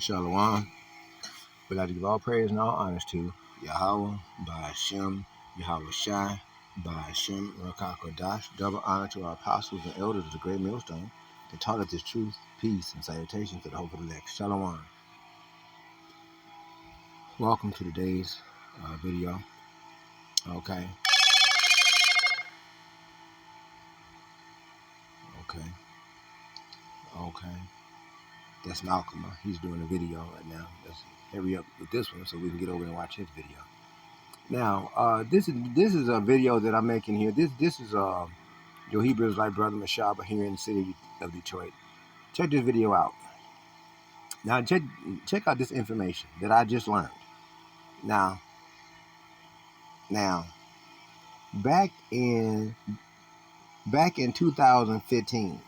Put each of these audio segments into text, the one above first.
Shalom. We'd like to give all praise and all honors to Yahweh, by Hashem, Yahweh Shai, by Hashem, Rakakodash. Double honor to our apostles and elders of the great millstone that taught us this truth, peace, and salutation to the hope of the elect. Shalom. Welcome to today's video. Okay. That's Malcolm. He's doing a video right now. Let's hurry up with this one so we can get over and watch his video. Now, this is a video that I'm making here. This is your Hebrew Israelite brother Mashaba here in the city of Detroit. Check this video out. Now, check out this information that I just learned. Now, back in 2016,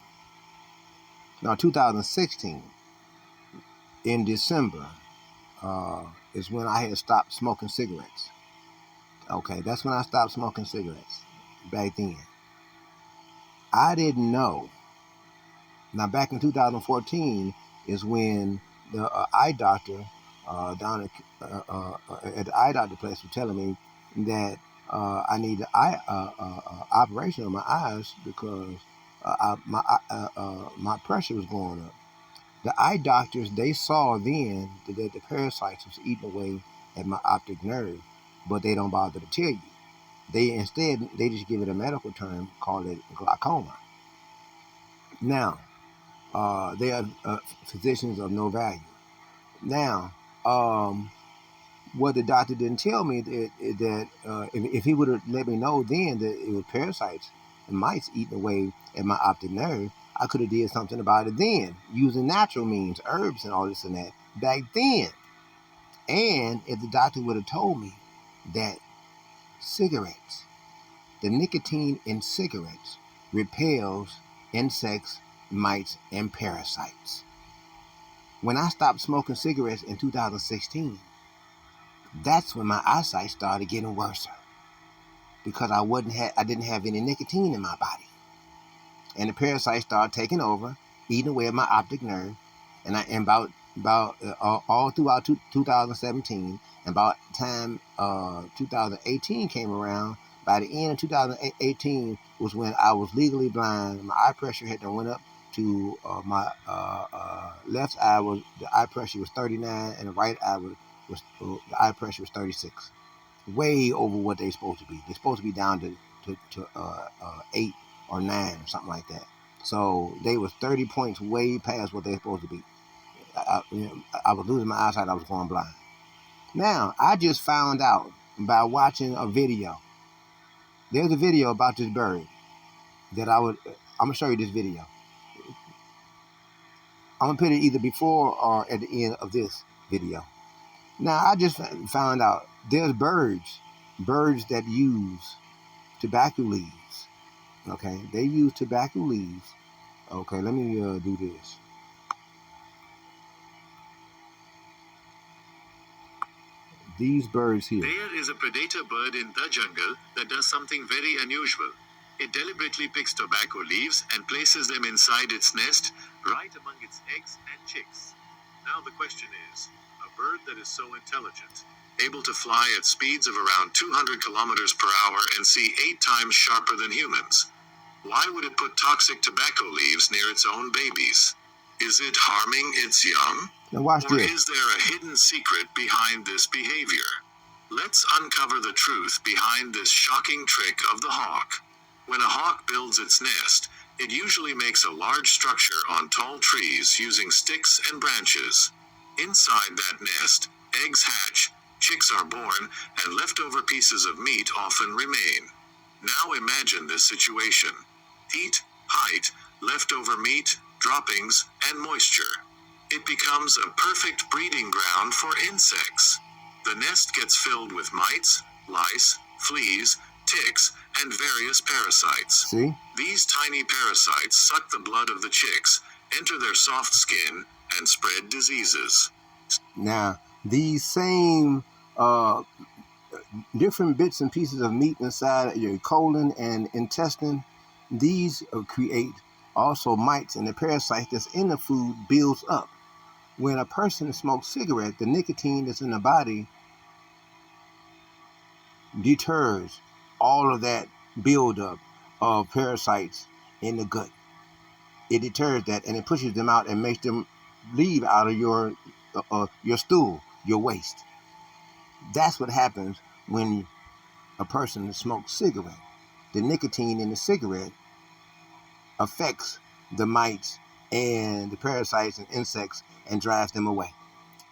in December, is when I had stopped smoking cigarettes. Okay, that's when I stopped smoking cigarettes. Back then, I didn't know. Now, back in 2014 is when the eye doctor down at the eye doctor place was telling me that I need an eye operation on my eyes because my pressure was going up. The eye doctors, they saw then that the parasites was eating away at my optic nerve, but they don't bother to tell you. They just give it a medical term, call it glaucoma. Now, they are physicians of no value. Now, what the doctor didn't tell me that if he would have let me know then that it was parasites and mites eating away at my optic nerve, I could have did something about it then, using natural means, herbs and all this and that, back then. And if the doctor would have told me that cigarettes, the nicotine in cigarettes repels insects, mites, and parasites. When I stopped smoking cigarettes in 2016, that's when my eyesight started getting worse because I didn't have any nicotine in my body. And the parasites started taking over, eating away at my optic nerve, and all throughout 2017, and about the time 2018 came around. By the end of 2018 was when I was legally blind. My eye pressure had went up to my left eye the eye pressure was 39, and the right eye the eye pressure was 36, way over what they're supposed to be. They're supposed to be down to 8 or 9 or something like that. So they was 30 points way past what they're supposed to be. I was losing my eyesight. I was going blind. Now, I just found out by watching a video. There's a video about this bird that I'm going to show you this video. I'm going to put it either before or at the end of this video. Now, I just found out there's birds that use tobacco leaves. Okay, they use tobacco leaves. Okay, let me do this. These birds here. There is a predator bird in the jungle that does something very unusual. It deliberately picks tobacco leaves and places them inside its nest, right among its eggs and chicks. Now the question is, a bird that is so intelligent, able to fly at speeds of around 200 kilometers per hour and see 8 times sharper than humans, why would it put toxic tobacco leaves near its own babies? Is it harming its young? Now watch or this. Is there a hidden secret behind this behavior? Let's uncover the truth behind this shocking trick of the hawk. When a hawk builds its nest, it usually makes a large structure on tall trees using sticks and branches. Inside that nest, eggs hatch, chicks are born, and leftover pieces of meat often remain. Now imagine this situation. Heat, height, leftover meat, droppings, and moisture. It becomes a perfect breeding ground for insects. The nest gets filled with mites, lice, fleas, ticks, and various parasites. See? These tiny parasites suck the blood of the chicks, enter their soft skin, and spread diseases. Now, these same different bits and pieces of meat inside your colon and intestine, these create also mites, and the parasite that's in the food builds up. when a person smokes cigarette, the nicotine that's in the body deters all of that buildup of parasites in the gut. It deters that, and it pushes them out and makes them leave out of your stool, your waste. That's what happens when a person smokes cigarette. The nicotine in the cigarette affects the mites and the parasites and insects and drives them away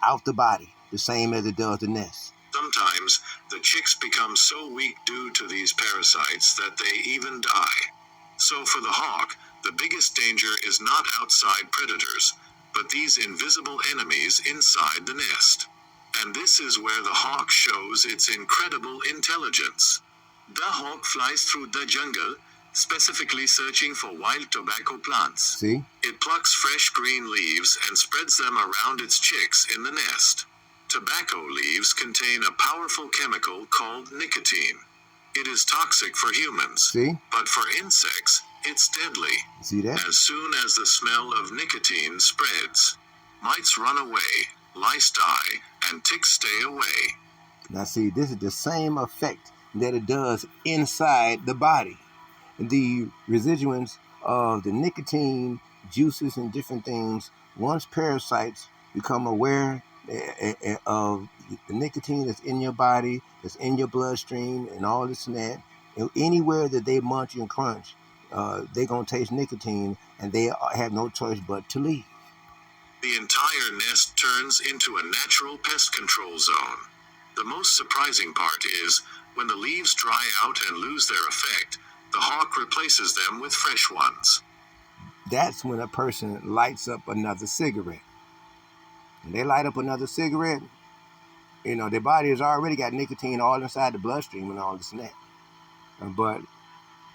out the body, the same as it does the nest. Sometimes the chicks become so weak due to these parasites that they even die. So for the hawk, the biggest danger is not outside predators, but these invisible enemies inside the nest. And this is where the hawk shows its incredible intelligence. The hawk flies through the jungle, specifically searching for wild tobacco plants. See? It plucks fresh green leaves and spreads them around its chicks in the nest. Tobacco leaves contain a powerful chemical called nicotine. It is toxic for humans, See? but for insects, it's deadly. See that? As soon as the smell of nicotine spreads, mites run away, lice die, and ticks stay away. Now see, this is the same effect that it does inside the body. The residuants of the nicotine, juices, and different things, once parasites become aware of the nicotine that's in your body, that's in your bloodstream, and all this and that, anywhere that they munch and crunch, they're going to taste nicotine, and they have no choice but to leave. The entire nest turns into a natural pest control zone. The most surprising part is, when the leaves dry out and lose their effect, the hawk replaces them with fresh ones. That's when a person lights up another cigarette. When they light up another cigarette, their body has already got nicotine all inside the bloodstream and all this and that. But,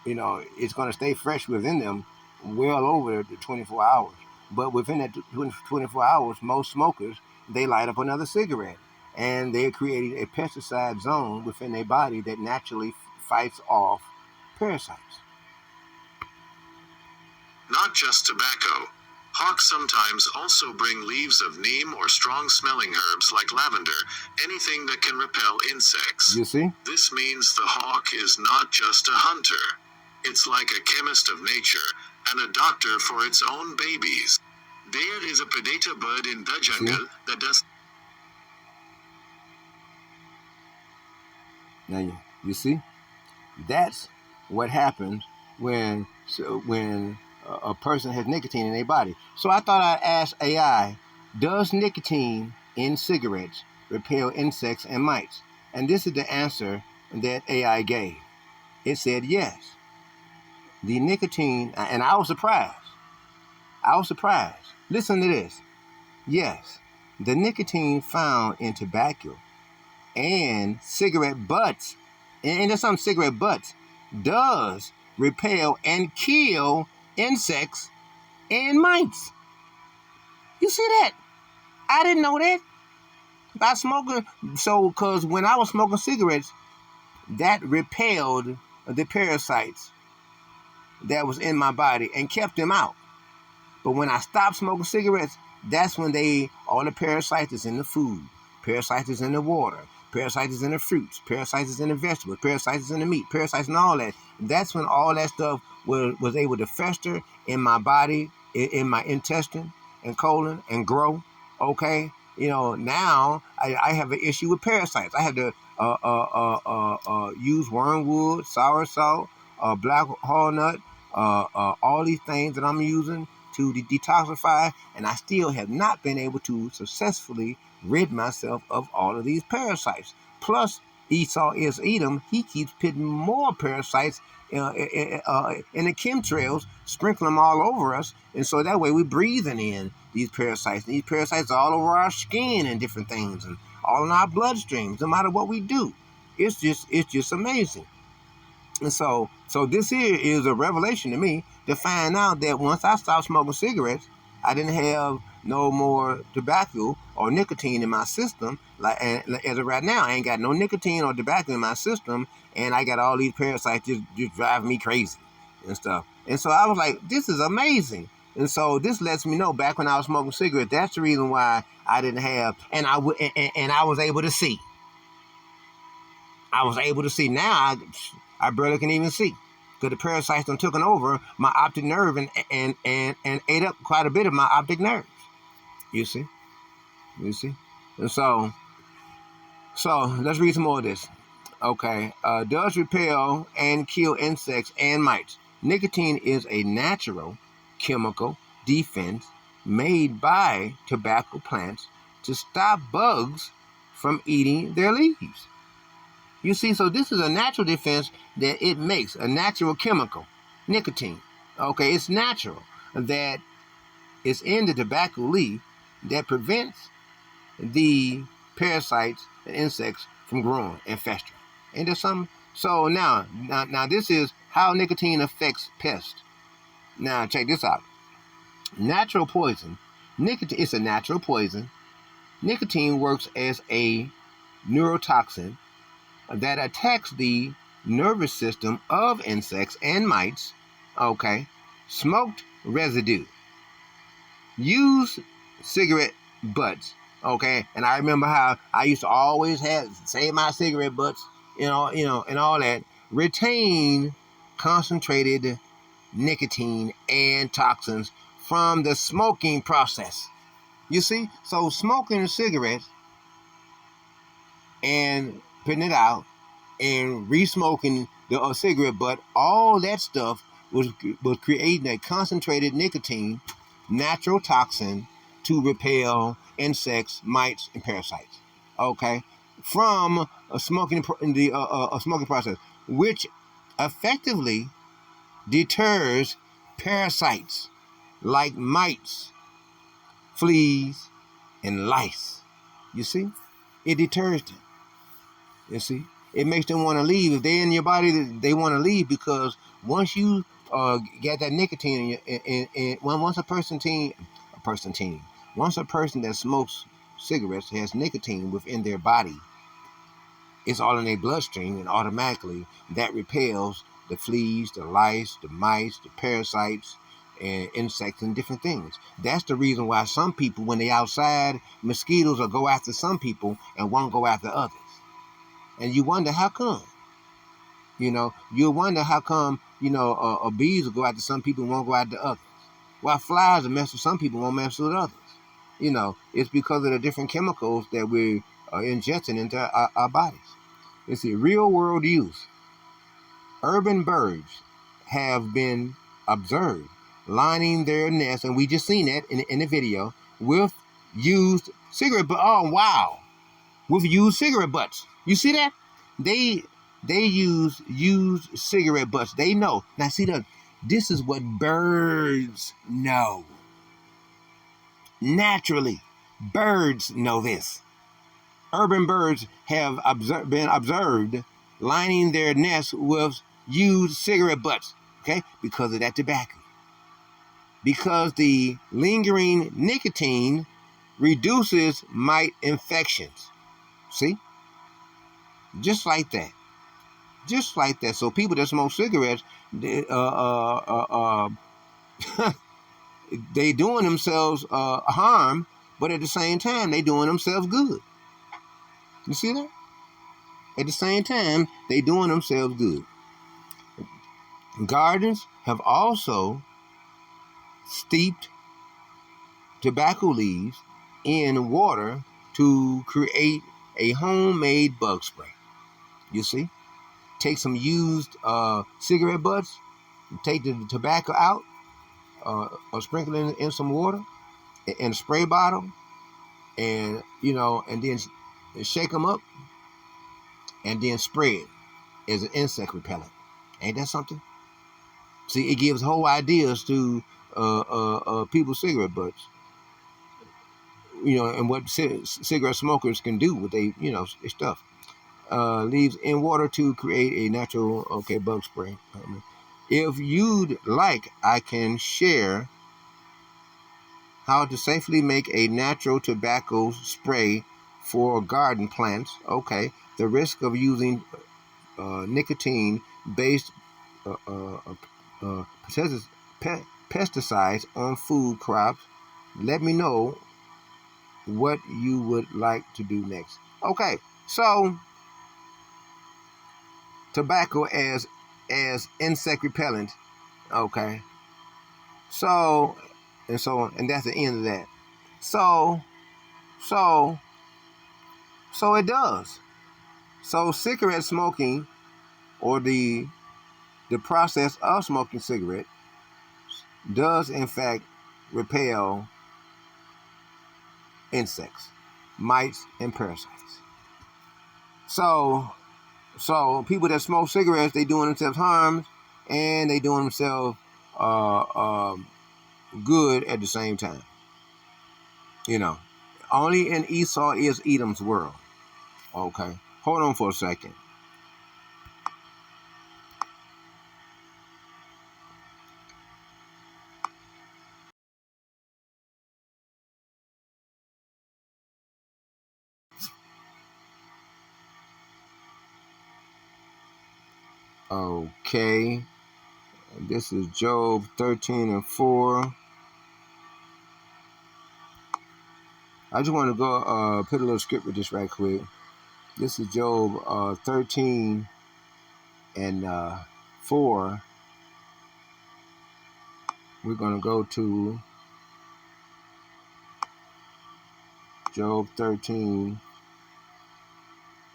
it's going to stay fresh within them well over the 24 hours. But within that 24 hours, most smokers, they light up another cigarette. And they're creating a pesticide zone within their body that naturally fights off parasites. Not just tobacco. Hawks sometimes also bring leaves of neem or strong-smelling herbs like lavender, anything that can repel insects. You see? This means the hawk is not just a hunter. It's like a chemist of nature and a doctor for its own babies. There is a predator bird in the jungle that does... Now you see? That's what happens when a person has nicotine in their body. So I thought I'd ask AI, does nicotine in cigarettes repel insects and mites? And this is the answer that AI gave. It said yes. The nicotine, and I was surprised. Listen to this. Yes, the nicotine found in tobacco and cigarette butts, and there's some cigarette butts, does repel and kill insects and mites. You see that? I didn't know that. By smoking, because when I was smoking cigarettes, that repelled the parasites that was in my body and kept them out. But when I stopped smoking cigarettes, that's when all the parasites is in the food, parasites is in the water, parasites is in the fruits, parasites is in the vegetables, parasites is in the meat, parasites and all that. That's when all that stuff was able to fester in my body, in my intestine and colon and grow. Okay, now I have an issue with parasites. I have to use wormwood, sour salt, black walnut, all these things that I'm using to detoxify, and I still have not been able to successfully rid myself of all of these parasites. Plus, Esau is Edom, he keeps putting more parasites in the chemtrails, sprinkling them all over us, and so that way we're breathing in these parasites. And these parasites are all over our skin and different things, and all in our bloodstreams, no matter what we do. It's just amazing. And so this here is a revelation to me to find out that once I stopped smoking cigarettes, I didn't have no more tobacco or nicotine in my system. And as of right now, I ain't got no nicotine or tobacco in my system, and I got all these parasites just driving me crazy and stuff. And so I was like, this is amazing. And so this lets me know back when I was smoking cigarettes, that's the reason why I didn't have, and I was able to see. I was able to see. Now I barely can even see because the parasites done taken over my optic nerve and ate up quite a bit of my optic nerves. You see, you see, and so let's read some more of this. Okay, does repel and kill insects and mites. Nicotine is a natural chemical defense made by tobacco plants to stop bugs from eating their leaves. You see, so this is a natural defense that it makes, a natural chemical, nicotine. Okay, it's natural that it's in the tobacco leaf that prevents the parasites and insects from growing and festering. Ain't there something? So now this is how nicotine affects pests. Now check this out. Natural poison. Nicotine is a natural poison. Nicotine works as a neurotoxin that attacks the nervous system of insects and mites. Okay. Smoked residue. Use cigarette butts. Okay. And I remember how I used to always save my cigarette butts, and all that. Retain concentrated nicotine and toxins from the smoking process. You see? So smoking cigarettes and putting it out and re-smoking the cigarette butt, all that stuff was creating a concentrated nicotine, natural toxin to repel insects, mites, and parasites. Okay, from a smoking a smoking process, which effectively deters parasites like mites, fleas, and lice. You see, it deters them. You see, it makes them want to leave. If they're in your body, they want to leave because once you get that nicotine in your, once once a person that smokes cigarettes has nicotine within their body, it's all in their bloodstream, and automatically that repels the fleas, the lice, the mice, the parasites, and insects and different things. That's the reason why some people, when they outside, mosquitoes will go after some people and won't go after others. And you wonder how come. You wonder how come, bees will go after some people and won't go after others. While flies will mess with some people, won't mess with others. It's because of the different chemicals that we're ingesting into our bodies. You see, real world use. Urban birds have been observed lining their nests, and we just seen that in the video, with used cigarette butts. Oh, wow. With used cigarette butts. You see that? They use used cigarette butts. They know. Now see this is what birds know. Naturally, birds know this. Urban birds have been observed lining their nests with used cigarette butts, okay, because of that tobacco. Because the lingering nicotine reduces mite infections. See? Just like that. Just like that. So people that smoke cigarettes, they doing themselves harm, but at the same time, they doing themselves good. You see that? At the same time, they doing themselves good. Gardens have also steeped tobacco leaves in water to create a homemade bug spray. You see? Take some used cigarette butts, take the tobacco out, or sprinkle it in some water in a spray bottle, and and then shake them up, and then spray it as an insect repellent. Ain't that something? See, it gives whole ideas to people's cigarette butts, and what cigarette smokers can do with stuff. Leaves in water to create a natural bug spray. If you'd like, I can share how to safely make a natural tobacco spray for garden plants. Okay, the risk of using nicotine-based uh, uh, uh, pesticides on food crops. Let me know what you would like to do next. Okay, so tobacco as insect repellent. Okay, so and that's the end of that. So so so it does. So cigarette smoking, or the process of smoking cigarette, does in fact repel insects, mites, and parasites. So people that smoke cigarettes, they doing themselves harm, and they doing themselves uh, um, good at the same time. You know, only in Esau is Edom's world. Okay, hold on for a second. Okay, this is Job 13:4. I just want to go put a little script with this right quick. This is Job 13 and 4. We're going to go to Job 13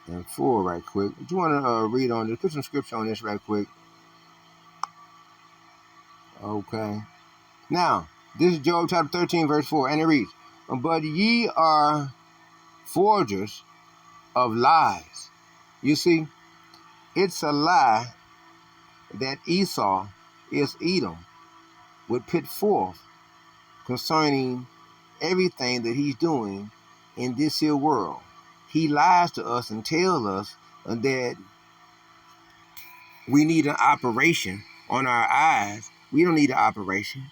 and 4 right quick. Do you want to read on this? Put some scripture on this right quick. Okay. Now, this is Job chapter 13, verse 4, and it reads, "But ye are forgers of lies." You see, it's a lie that Esau is Edom would put forth concerning everything that he's doing in this here world. He lies to us and tells us that we need an operation on our eyes. We don't need an operation.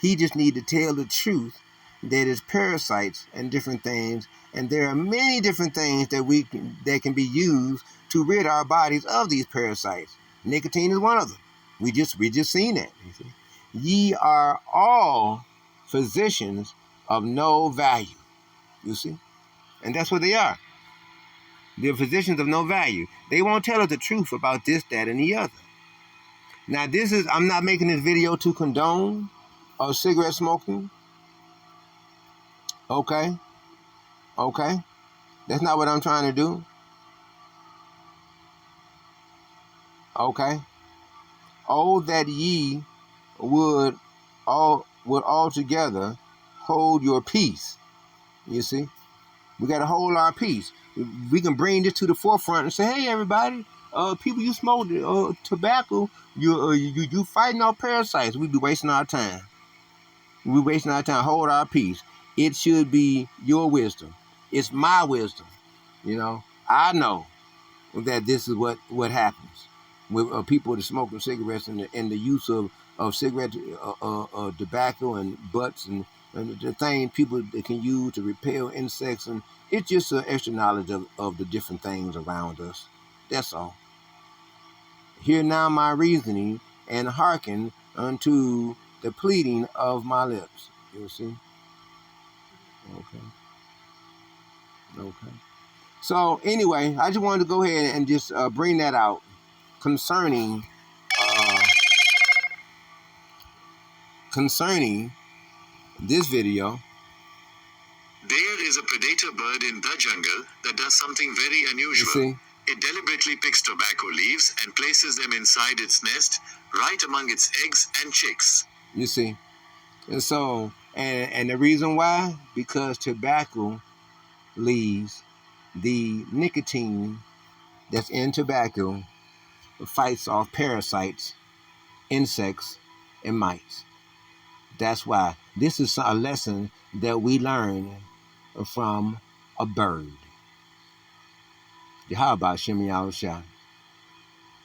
He just need to tell the truth that is parasites and different things, and there are many different things that can be used to rid our bodies of these parasites. Nicotine is one of them. We just seen that. You see? Ye are all physicians of no value. You see, and that's what they are. They're physicians of no value. They won't tell us the truth about this, that, and the other. Now, I'm not making this video to condone cigarette smoking. Okay, okay. That's not what I'm trying to do. Okay. Oh, that ye would altogether hold your peace. You see, we got to hold our peace. We can bring this to the forefront and say, "Hey, everybody, people, you smoke tobacco, you fighting off parasites." We be wasting our time. We wasting our time. Hold our peace. It should be your wisdom. It's my wisdom. You know, I know that this is what happens with people that smoking cigarettes, and the use of cigarette tobacco and butts and the thing people that can use to repel insects, and it's just an extra knowledge of the different things around us. That's all. Hear now my reasoning, and hearken unto the pleading of my lips. You see? Okay. Okay. So anyway, I just wanted to go ahead and just bring that out concerning uh, concerning this video. There is a predator bird in the jungle that does something very unusual. You see? It deliberately picks tobacco leaves and places them inside its nest, right among its eggs and chicks. You see? And so, and the reason why? Because tobacco leaves, the nicotine that's in tobacco, fights off parasites, insects, and mites. That's why this is a lesson that we learn from a bird. How about Shimmy Shah?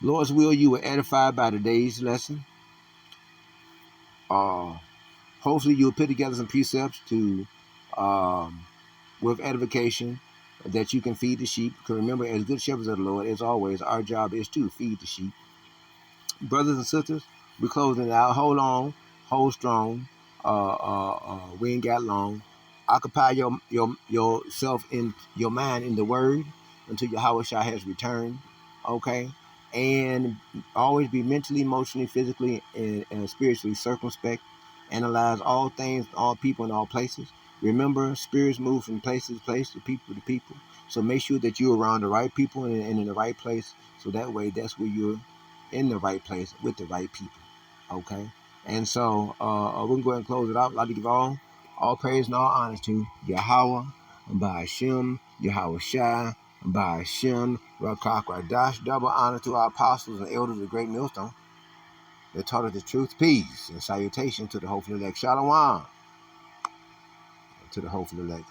Lord's will, you were edified by today's lesson. Hopefully, you'll put together some precepts to, with edification, that you can feed the sheep. Because remember, as good shepherds of the Lord, as always, our job is to feed the sheep. Brothers and sisters, we're closing it out. Hold on. hold strong. We ain't got long. Occupy yourself in your mind in the word until Yahweh Shai has returned. Okay, and always be mentally, emotionally, physically, and spiritually circumspect. Analyze all things, all people, and all places. Remember, spirits move from place to place, to people to people. So make sure that you're around the right people and in the right place. So that way, that's where you're in the right place with the right people. Okay. And so we're going to go ahead and close it out. I'd like to give all praise and all honor to Yahweh, and by Hashem, Yahweh Shai, and by Hashem, Rakak Radash. Double honor to our apostles and elders of the great millstone that taught us the truth, peace, and salutation to the hopeful elect. Shalom to the hopeful elect.